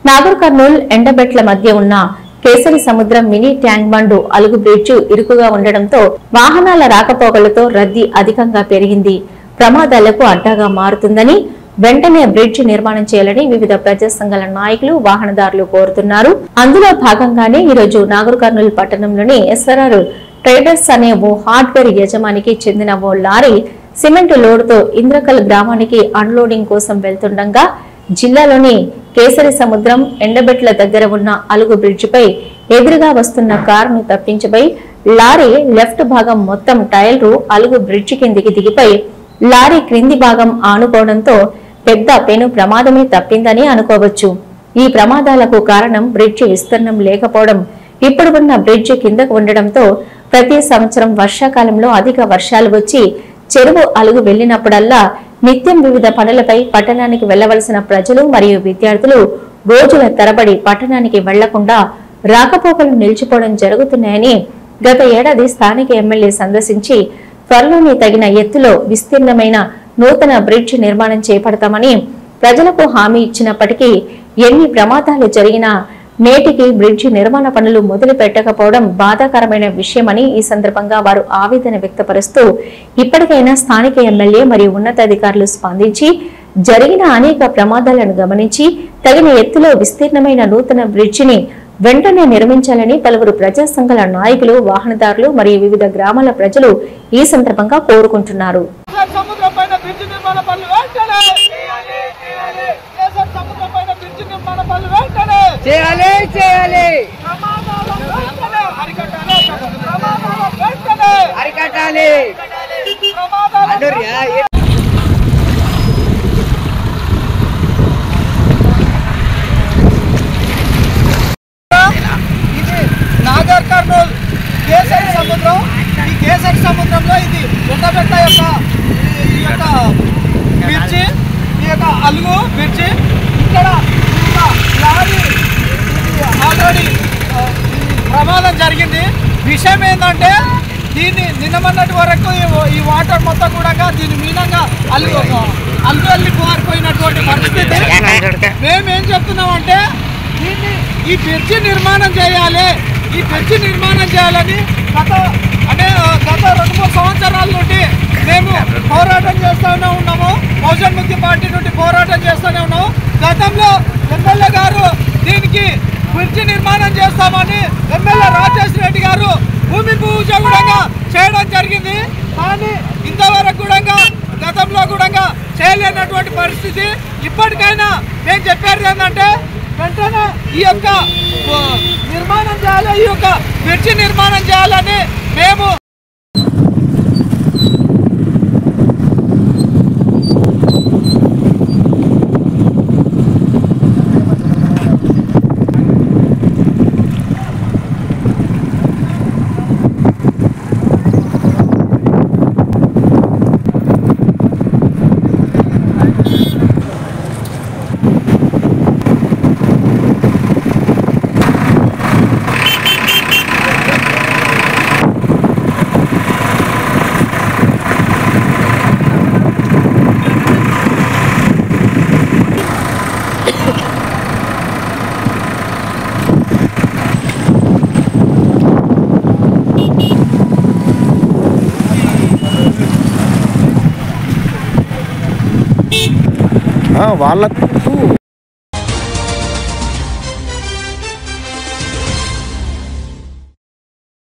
నాగర్ కర్నూల్ ఎండబెట్ల మధ్య ఉన్న కేసరి సముద్రం మినీ ట్యాంక్ బండు అలుగు బ్రిడ్జ్ ఇరుకుగా ఉండడంతో వాహనాల రాకపోకలతో రద్దీ అధికంగా పెరిగింది. ప్రమాదాలకు అడ్డాగా మారుతుందని వెంటనే బ్రిడ్జ్ నిర్మాణం చేయాలని వివిధ ప్రజా సంఘాల నాయకులు వాహనదారులు కోరుతున్నారు. అందులో భాగంగానే ఈ రోజు నాగర్ కర్నూల్ పట్టణంలోని ఎస్ఆర్ఆర్ ట్రేడర్స్ అనే ఓ హార్డ్వేర్ యజమానికి చెందిన ఓ లారీ సిమెంట్ లోడుతో ఇంద్రకల్ గ్రామానికి అన్లోడింగ్ కోసం వెళ్తుండగా జిల్లాలోని కేసరి సముద్రం ఎండబెట్ల దగ్గర ఉన్న అలుగు బ్రిడ్జిపై ఎదురుగా వస్తున్న కారును తప్పించబోయి లారీ లెఫ్ట్ భాగం మొత్తం టైర్లు అలుగు బ్రిడ్జి కిందికి దిగిపోయి లారీ క్రింది భాగం ఆనుకోవడంతో పెద్ద పెను ప్రమాదమే తప్పిందని అనుకోవచ్చు. ఈ ప్రమాదాలకు కారణం బ్రిడ్జి విస్తీర్ణం లేకపోవడం. ఇప్పుడు ఉన్న బ్రిడ్జి కిందకు ఉండడంతో ప్రతి సంవత్సరం వర్షాకాలంలో అధిక వర్షాలు వచ్చి చెరువు అలుగు వెళ్లినప్పుడల్లా నిత్యం వివిధ పనులపై పట్టణానికి వెళ్లవలసిన ప్రజలు మరియు విద్యార్థులు రోజుల తరబడి పట్టణానికి వెళ్లకుండా రాకపోకలు నిలిచిపోవడం జరుగుతున్నాయని గత ఏడాది స్థానిక ఎమ్మెల్యే సందర్శించి త్వరలోనే తగిన ఎత్తులో విస్తీర్ణమైన నూతన బ్రిడ్జ్ నిర్మాణం చేపడతామని ప్రజలకు హామీ ఇచ్చినప్పటికీ ఎన్ని ప్రమాదాలు జరిగినా నేటికి బ్రిడ్జి నిర్మాణ పనులు మొదలు పెట్టకపోవడం బాధాకరమైన విషయమని ఈ సందర్భంగా వారు ఆవేదన వ్యక్తపరుస్తూ ఇప్పటికైనా స్థానిక ఎమ్మెల్యే మరియు ఉన్నతాధికారులు స్పందించి జరిగిన అనేక ప్రమాదాలను గమనించి తగిన ఎత్తులో విస్తీర్ణమైన నూతన బ్రిడ్జిని వెంటనే నిర్మించాలని పలువురు ప్రజా సంఘాల నాయకులు వాహనదారులు మరియు వివిధ గ్రామాల ప్రజలు ఈ సందర్భంగా కోరుకుంటున్నారు. నాగర్ కర్నూల్ కేసరి సముద్రం. ఈ కేసరి సముద్రంలో ఇది ఎండబెట్ట యొక్క బ్రిడ్జి, ఈ యొక్క అలుగు బ్రిడ్జి. ఇక్కడ లారీ ఆల్రెడీ ప్రమాదం జరిగింది. విషయం ఏంటంటే దీన్ని నిన్నమన్నటి వరకు ఈ వాటర్ మొత్తం కూడా దీని మీనంగా అలుగు వెళ్ళి పారిపోయినటువంటి పరిస్థితి. మేమేం చెప్తున్నామంటే దీన్ని ఈ బ్రిడ్జి నిర్మాణం చేయాలి. ఈ బ్రిడ్జి నిర్మాణం చేయాలని గత 2-3 సంవత్సరాల నుండి మేము పోరాటం చేస్తూనే ఉన్నాము. బహుజన్ ముక్తి పార్టీ నుండి పోరాటం చేస్తూనే ఉన్నాము. గతంలో ఎమ్మెల్యే గారు దీనికి బ్రిడ్జి నిర్మాణం చేస్తామని ఎమ్మెల్యే రాజేష్ రెడ్డి గారు భూమి పూజ కూడా చేయడం జరిగింది. కానీ ఇంతవరకు కూడా గతంలో కూడా చేయలేనటువంటి పరిస్థితి. ఇప్పటికైనా నేను చెప్పేది ఏంటంటే వెంటనే ఈ యొక్క నిర్మాణం చేయాలి, ఈ యొక్క బ్రిడ్జి నిర్మాణం చేయాలని మేము వాళ్ళకు